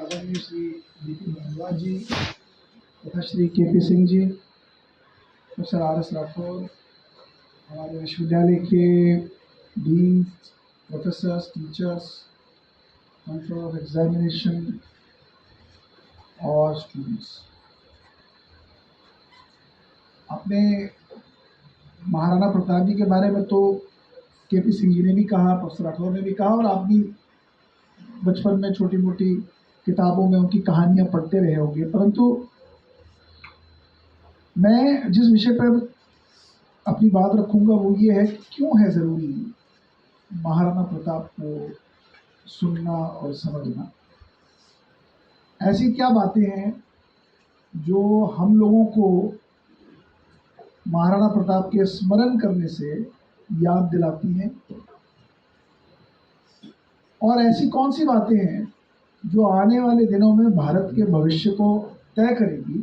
आदरणीय श्री नितिन भारद्वाज जी तथा श्री के P Singh ji, professor R S Rathore, हमारे विश्वविद्यालय के dean, professors, teachers, control of examination और स्टूडेंट्स। अपने महाराणा प्रताप जी के बारे में तो के पी सिंह जी ने भी कहा, प्रोफेसर राठौर ने भी कहा, और आप भी बचपन में छोटी मोटी किताबों में उनकी कहानियां पढ़ते रहे होंगे। परंतु मैं जिस विषय पर अपनी बात रखूंगा वो ये है कि क्यों है ज़रूरी महाराणा प्रताप को सुनना और समझना। ऐसी क्या बातें हैं जो हम लोगों को महाराणा प्रताप के स्मरण करने से याद दिलाती हैं, और ऐसी कौन सी बातें हैं जो आने वाले दिनों में भारत के भविष्य को तय करेगी।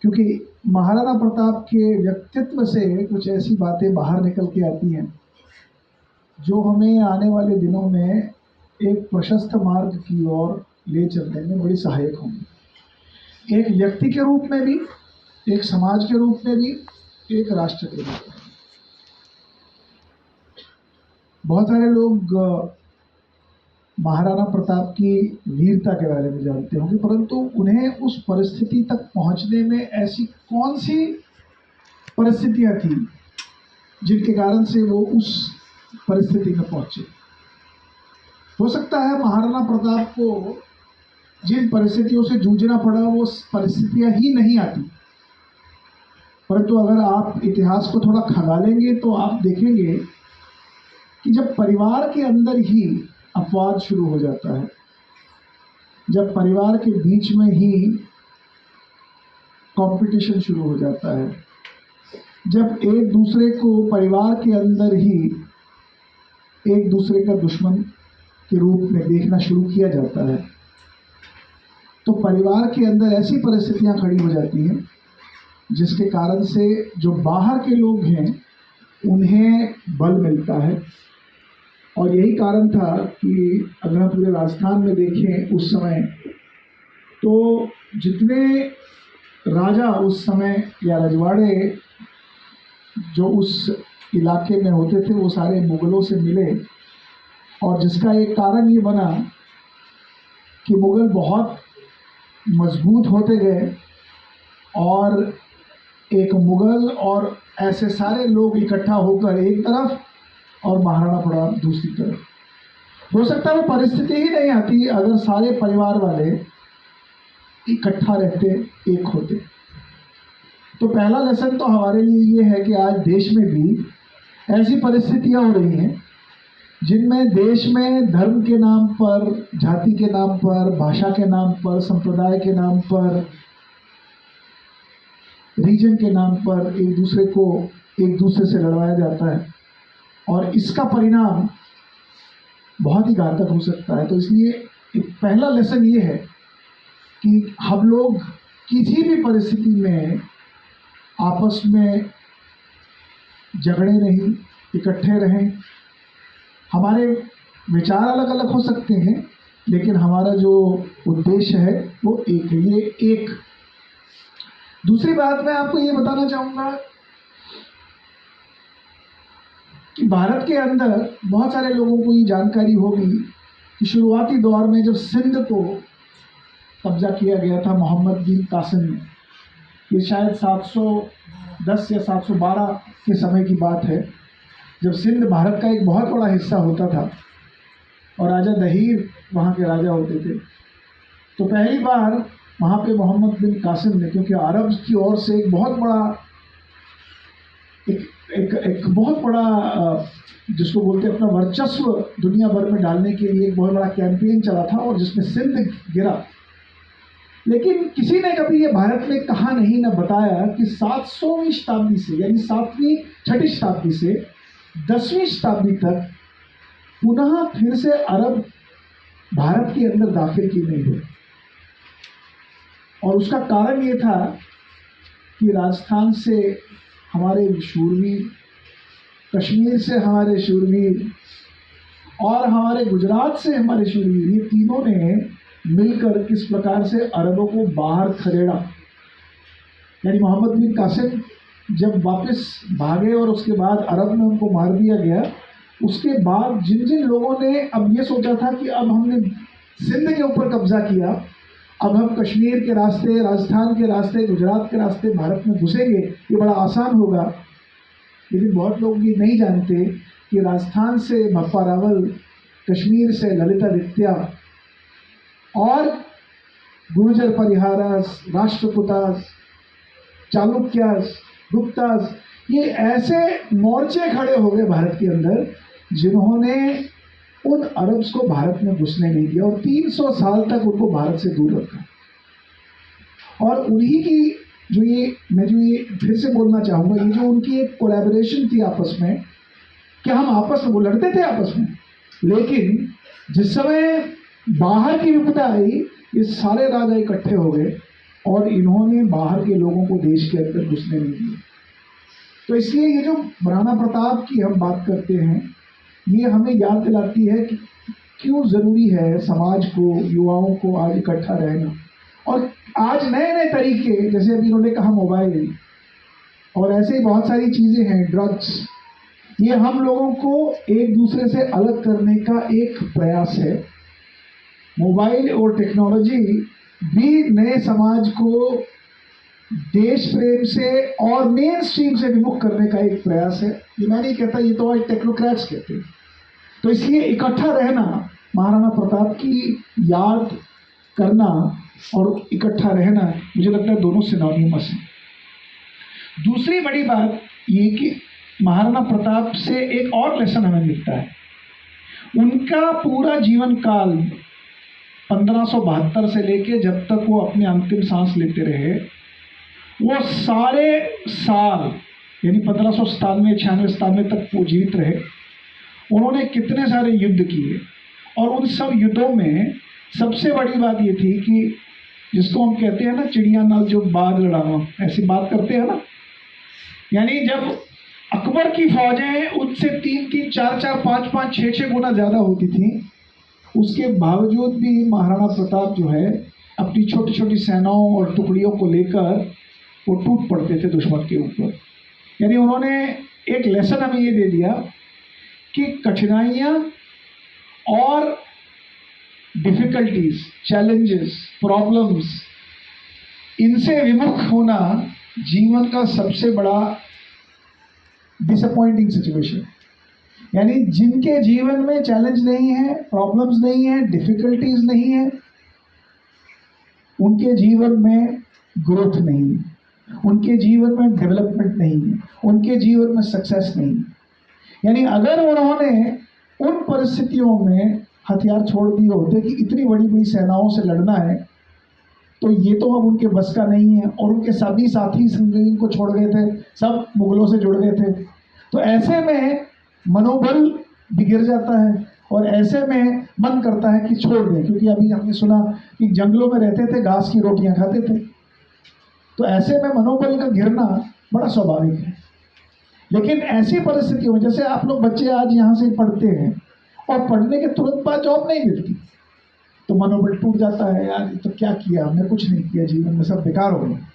क्योंकि महाराणा प्रताप के व्यक्तित्व से कुछ ऐसी बातें बाहर निकल के आती हैं जो हमें आने वाले दिनों में एक प्रशस्त मार्ग की ओर ले चलने में बड़ी सहायक होंगी। एक व्यक्ति के रूप में भी, एक समाज के रूप में भी, एक राष्ट्र के रूप में। बहुत सारे लोग महाराणा प्रताप की वीरता के बारे में जानते होंगे, परंतु उन्हें उस परिस्थिति तक पहुंचने में ऐसी कौन सी परिस्थितियां थी जिनके कारण से वो उस परिस्थिति में पहुंचे। हो सकता है महाराणा प्रताप को जिन परिस्थितियों से जूझना पड़ा वो परिस्थितियां ही नहीं आती, परंतु अगर आप इतिहास को थोड़ा खंगालेंगे तो आप देखेंगे कि जब परिवार के अंदर ही अपवाद शुरू हो जाता है, जब परिवार के बीच में ही कंपटीशन शुरू हो जाता है, जब एक दूसरे को परिवार के अंदर ही एक दूसरे का दुश्मन के रूप में देखना शुरू किया जाता है, तो परिवार के अंदर ऐसी परिस्थितियां खड़ी हो जाती हैं जिसके कारण से जो बाहर के लोग हैं उन्हें बल मिलता है। और यही कारण था कि अगर हम पूरे राजस्थान में देखें उस समय, तो जितने राजा उस समय या रजवाड़े जो उस इलाके में होते थे वो सारे मुगलों से मिले, और जिसका एक कारण ये बना कि मुगल बहुत मजबूत होते गए और एक मुगल और ऐसे सारे लोग इकट्ठा होकर एक तरफ और महाराणा प्रताप दूसरी तरफ। हो सकता है वो परिस्थिति ही नहीं आती अगर सारे परिवार वाले इकट्ठा रहते, एक होते। तो पहला लेसन तो हमारे लिए ये है कि आज देश में भी ऐसी परिस्थितियां हो रही हैं जिनमें देश में धर्म के नाम पर, जाति के नाम पर, भाषा के नाम पर, संप्रदाय के नाम पर, रीजन के नाम पर एक दूसरे से लड़वाया जाता है, और इसका परिणाम बहुत ही घातक हो सकता है। तो इसलिए पहला लेसन ये है कि हम लोग किसी भी परिस्थिति में आपस में झगड़े नहीं, इकट्ठे रहें। हमारे विचार अलग अलग हो सकते हैं, लेकिन हमारा जो उद्देश्य है वो एक है। ये एक दूसरी बात मैं आपको ये बताना चाहूँगा कि भारत के अंदर बहुत सारे लोगों को ये जानकारी होगी कि शुरुआती दौर में जब सिंध को कब्जा किया गया था मोहम्मद बिन कासिम ने, ये शायद 710 या 712 के समय की बात है, जब सिंध भारत का एक बहुत बड़ा हिस्सा होता था और राजा दहीर वहाँ के राजा होते थे। तो पहली बार वहाँ पे मोहम्मद बिन कासिम ने, क्योंकि अरब की ओर से एक बहुत बड़ा जिसको बोलते हैं अपना वर्चस्व दुनिया भर में डालने के लिए एक बहुत बड़ा कैंपेन चला था, और जिसमें सिंध गिरा। लेकिन किसी ने कभी ये भारत में कहा नहीं, न बताया कि 700वीं शताब्दी से, यानी 6वीं शताब्दी से 10वीं शताब्दी तक पुनः फिर से अरब भारत के अंदर दाखिल क्यों नहीं हुए। और उसका कारण ये था कि राजस्थान से हमारे शूरवीर, कश्मीर से हमारे शूरवीर, और हमारे गुजरात से हमारे शूरवीर, ये तीनों ने मिलकर किस प्रकार से अरबों को बाहर खदेड़ा। यानी मोहम्मद बिन कासिम जब वापस भागे और उसके बाद अरब में उनको मार दिया गया, उसके बाद जिन जिन लोगों ने अब ये सोचा था कि अब हमने सिंध के ऊपर कब्जा किया, अब हम कश्मीर के रास्ते, राजस्थान के रास्ते, गुजरात के रास्ते भारत में घुसेंगे, ये बड़ा आसान होगा। लेकिन बहुत लोग ये नहीं जानते कि राजस्थान से भप्पा रावल, कश्मीर से ललितादित्य और गुर्जर परिहारस, राष्ट्रकूटास, चालुक्यास, गुप्तास, ये ऐसे मोर्चे खड़े हो गए भारत के अंदर जिन्होंने उन अरब्स को भारत में घुसने नहीं दिया और 300 साल तक उनको भारत से दूर रखा। और उन्हीं की जो ये फिर से बोलना चाहूँगा, ये जो उनकी एक कोलैबोरेशन थी आपस में, कि हम आपस में वो लड़ते थे आपस में, लेकिन जिस समय बाहर की विपदा आई, ये सारे राजा इकट्ठे हो गए और इन्होंने बाहर के लोगों को देश के अंदर घुसने नहीं दिया। तो इसलिए ये जो महाराणा प्रताप की हम बात करते हैं, ये हमें याद दिलाती है कि क्यों ज़रूरी है समाज को, युवाओं को आज इकट्ठा रहना। और आज नए नए तरीके, जैसे अभी उन्होंने कहा मोबाइल, और ऐसे ही बहुत सारी चीज़ें हैं, ड्रग्स, ये हम लोगों को एक दूसरे से अलग करने का एक प्रयास है। मोबाइल और टेक्नोलॉजी भी नए समाज को देश प्रेम से और मेन स्ट्रीम से विमुख करने का एक प्रयास है। ये मैं नहीं कहता, ये तो आज टेक्नोक्रेट्स कहते हैं। तो इसलिए इकट्ठा रहना, महाराणा प्रताप की याद करना और इकट्ठा रहना, मुझे लगता है दोनों सिनोनिमस हैं। दूसरी बड़ी बात ये कि महाराणा प्रताप से एक और लेसन हमें मिलता है। उनका पूरा जीवन काल 1572 से लेके जब तक वो अपने अंतिम सांस लेते रहे, वो सारे साल यानी 1597, 96, 97 तक वो जीवित रहे। उन्होंने कितने सारे युद्ध किए और उन सब युद्धों में सबसे बड़ी बात ये थी कि जिसको हम कहते हैं ना, चिड़िया नाल जो बाज लड़ाना, ऐसी बात करते हैं ना। यानी जब अकबर की फौजें उनसे 3-3, 4-4, 5-5, 6-6 गुना ज़्यादा होती थी, उसके बावजूद भी महाराणा प्रताप जो है अपनी छोटी छोटी सेनाओं और टुकड़ियों को लेकर वो टूट पड़ते थे दुश्मन के ऊपर। यानी उन्होंने एक लेसन हमें ये दे दिया कि कठिनाइयाँ और डिफ़िकल्टीज, चैलेंजेस, प्रॉब्लम्स, इनसे विमुख होना जीवन का सबसे बड़ा डिसअपॉइंटिंग सिचुएशन। यानी जिनके जीवन में चैलेंज नहीं है, प्रॉब्लम्स नहीं है, डिफ़िकल्टीज नहीं है, उनके जीवन में ग्रोथ नहीं है, उनके जीवन में डेवलपमेंट नहीं है, उनके जीवन में सक्सेस नहीं है। यानी अगर उन्होंने उन परिस्थितियों में हथियार छोड़ दिए होते कि इतनी बड़ी बड़ी सेनाओं से लड़ना है, तो ये तो अब उनके बस का नहीं है। और उनके सभी साथी संगी को छोड़ गए थे, सब मुगलों से जुड़ गए थे। तो ऐसे में मनोबल भी गिर जाता है और ऐसे में मन करता है कि छोड़ दें, क्योंकि अभी हमने सुना कि जंगलों में रहते थे, घास की रोटियां खाते थे। तो ऐसे में मनोबल का गिरना बड़ा स्वाभाविक है। लेकिन ऐसी परिस्थितियों में, जैसे आप लोग बच्चे आज यहाँ से पढ़ते हैं और पढ़ने के तुरंत बाद जॉब नहीं मिलती, तो मनोबल टूट जाता है, यार तो क्या किया, हमने कुछ नहीं किया जीवन में, सब बेकार हो गया।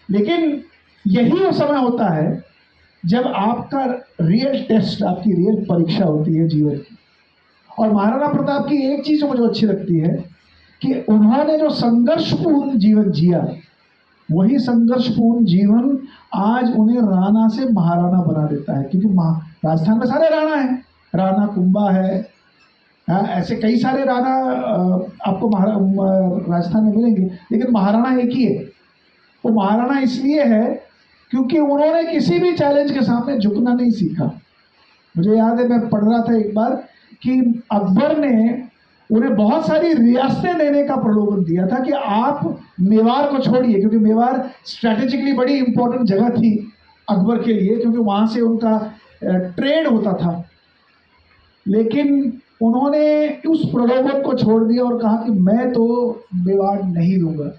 लेकिन यही वो समय होता है जब आपका रियल टेस्ट, आपकी रियल परीक्षा होती है जीवन की। और महाराणा प्रताप की एक चीज़ मुझे अच्छी लगती है कि उन्होंने जो संघर्षपूर्ण जीवन जिया, वही संघर्षपूर्ण जीवन आज उन्हें राणा से महाराणा बना देता है। क्योंकि राजस्थान में सारे राणा हैं, राणा कुंभा है, ऐसे कई सारे राणा आपको राजस्थान में मिलेंगे, लेकिन महाराणा एक ही है। वो महाराणा इसलिए है क्योंकि उन्होंने किसी भी चैलेंज के सामने झुकना नहीं सीखा। मुझे याद है, मैं पढ़ रहा था एक बार कि अकबर ने उन्हें बहुत सारी रियासतें देने का प्रलोभन दिया था कि आप मेवाड़ को छोड़िए, क्योंकि मेवाड़ स्ट्रैटेजिकली बड़ी इंपॉर्टेंट जगह थी अकबर के लिए, क्योंकि वहाँ से उनका ट्रेड होता था। लेकिन उन्होंने उस प्रलोभन को छोड़ दिया और कहा कि मैं तो मेवाड़ नहीं लूँगा।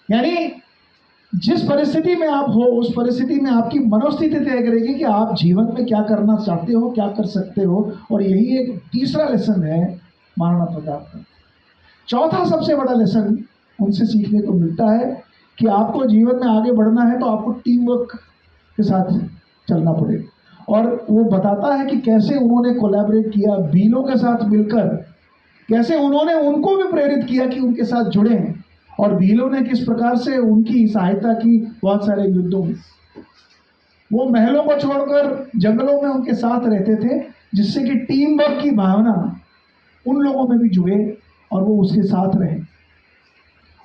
यानी जिस परिस्थिति में आप हो उस परिस्थिति में आपकी मनोस्थिति तय करेगी कि आप जीवन में क्या करना चाहते हो, क्या कर सकते हो। और यही एक तीसरा लेसन है महाराणा प्रताप का। चौथा सबसे बड़ा लेसन उनसे सीखने को मिलता है कि आपको जीवन में आगे बढ़ना है तो आपको टीम वर्क के साथ चलना पड़ेगा। और वो बताता है कि कैसे उन्होंने कोलैबोरेट किया भीलों के साथ मिलकर, कैसे उन्होंने उनको भी प्रेरित किया कि उनके साथ जुड़े, और भीलों ने किस प्रकार से उनकी सहायता की बहुत सारे युद्धों में। वो महलों को छोड़कर जंगलों में उनके साथ रहते थे, जिससे कि टीम वर्क की भावना उन लोगों में भी जुड़े और वो उसके साथ रहे।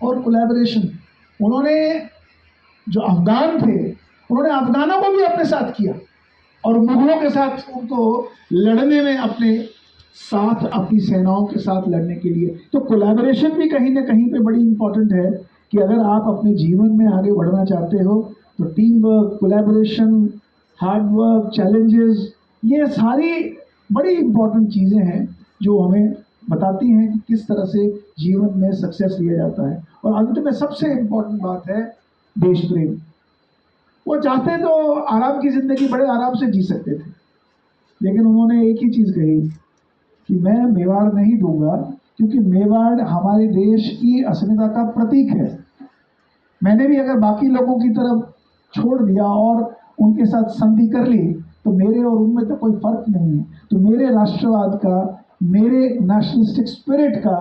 और कोलैबोरेशन, उन्होंने जो अफगान थे उन्होंने अफगानों को भी अपने साथ किया और मुगलों के साथ उनको लड़ने में अपने साथ, अपनी सेनाओं के साथ लड़ने के लिए। तो कोलैबोरेशन भी कहीं ना कहीं पे बड़ी इंपॉर्टेंट है कि अगर आप अपने जीवन में आगे बढ़ना चाहते हो तो team work, collaboration, hard work, challenges, ये सारी बड़ी इंपॉर्टेंट चीज़ें हैं जो हमें बताती हैं कि किस तरह से जीवन में सक्सेस लिया जाता है। और अंत में सबसे इम्पोर्टेंट बात है देश प्रेम। वो चाहते तो आराम की ज़िंदगी बड़े आराम से जी सकते थे, लेकिन उन्होंने एक ही चीज़ कही कि मैं मेवाड़ नहीं दूंगा, क्योंकि मेवाड़ हमारे देश की अस्मिता का प्रतीक है। मैंने भी अगर बाकी लोगों की तरफ छोड़ दिया और उनके साथ संधि कर ली तो मेरे और उनमें तो कोई फर्क नहीं है। तो मेरे राष्ट्रवाद का, मेरे नेशनलिस्टिक स्पिरिट का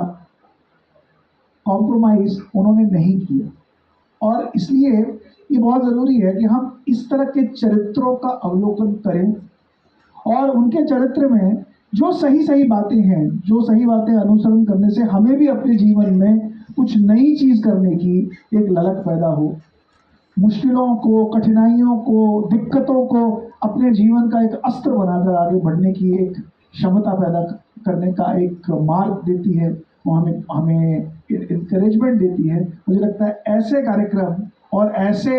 कॉम्प्रोमाइज़ उन्होंने नहीं किया। और इसलिए ये बहुत ज़रूरी है कि हम इस तरह के चरित्रों का अवलोकन करें और उनके चरित्र में जो सही सही बातें हैं, जो सही बातें अनुसरण करने से हमें भी अपने जीवन में कुछ नई चीज़ करने की एक ललक पैदा हो। मुश्किलों को, कठिनाइयों को, दिक्कतों को अपने जीवन का एक अस्त्र बनाकर आगे बढ़ने की एक क्षमता पैदा करने का एक मार्ग देती है, वो हमें इनकरेजमेंट देती है। मुझे लगता है ऐसे कार्यक्रम और ऐसे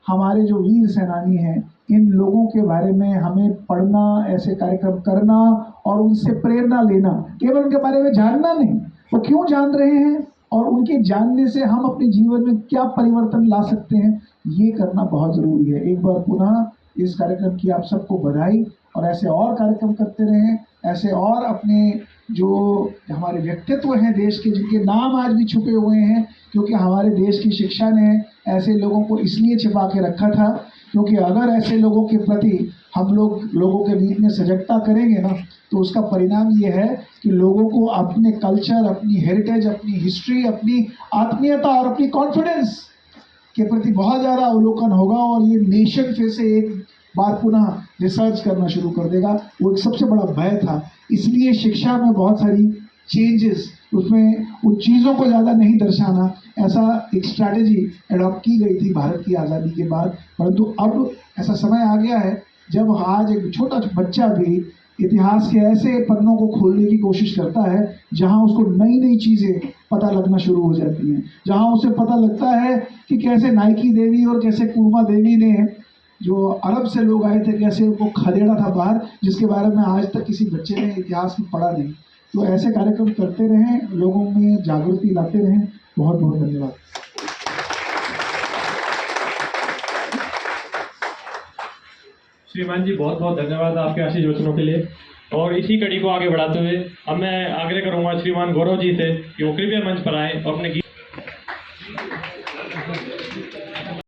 हमारे जो वीर सेनानी हैं, इन लोगों के बारे में हमें पढ़ना, ऐसे कार्यक्रम करना और उनसे प्रेरणा लेना, केवल उनके बारे में जानना नहीं, वो क्यों जान रहे हैं और उनके जानने से हम अपने जीवन में क्या परिवर्तन ला सकते हैं, ये करना बहुत ज़रूरी है। एक बार पुनः इस कार्यक्रम की आप सबको बधाई, और ऐसे और कार्यक्रम करते रहें, ऐसे और अपने जो हमारे व्यक्तित्व हैं देश के, जिनके नाम आज भी छुपे हुए हैं, क्योंकि हमारे देश की शिक्षा ने ऐसे लोगों को इसलिए छिपा के रखा था, क्योंकि अगर ऐसे लोगों के प्रति हम लोगों के बीच में सजगता करेंगे ना, तो उसका परिणाम ये है कि लोगों को अपने कल्चर, अपनी हेरिटेज, अपनी हिस्ट्री, अपनी आत्मीयता और अपनी कॉन्फिडेंस के प्रति बहुत ज़्यादा अवलोकन होगा और ये नेशन फिर से एक बार पुनः रिसर्च करना शुरू कर देगा। वो एक सबसे बड़ा भय था, इसलिए शिक्षा में बहुत सारी चेंजेस, उसमें उन चीज़ों को ज़्यादा नहीं दर्शाना, ऐसा एक स्ट्रैटेजी एडॉप्ट की गई थी भारत की आज़ादी के बाद। परंतु अब ऐसा समय आ गया है जब आज एक छोटा बच्चा भी इतिहास के ऐसे पन्नों को खोलने की कोशिश करता है जहां उसको नई नई चीज़ें पता लगना शुरू हो जाती हैं, जहां उसे पता लगता है कि कैसे नाइकी देवी और कैसे कुर्मा देवी ने, जो अरब से लोग आए थे, कैसे उनको खदेड़ा था बाहर, जिसके बारे में आज तक किसी बच्चे ने इतिहास में पढ़ा नहीं। तो ऐसे कार्यक्रम करते रहें, लोगों में जागृति लाते रहें। बहुत बहुत धन्यवाद। श्रीमान जी, बहुत बहुत धन्यवाद आपके आशीष वचनों के लिए। और इसी कड़ी को आगे बढ़ाते हुए अब मैं आग्रह करूंगा श्रीमान गौरव जी से कि वो कृपया मंच पर आए और अपने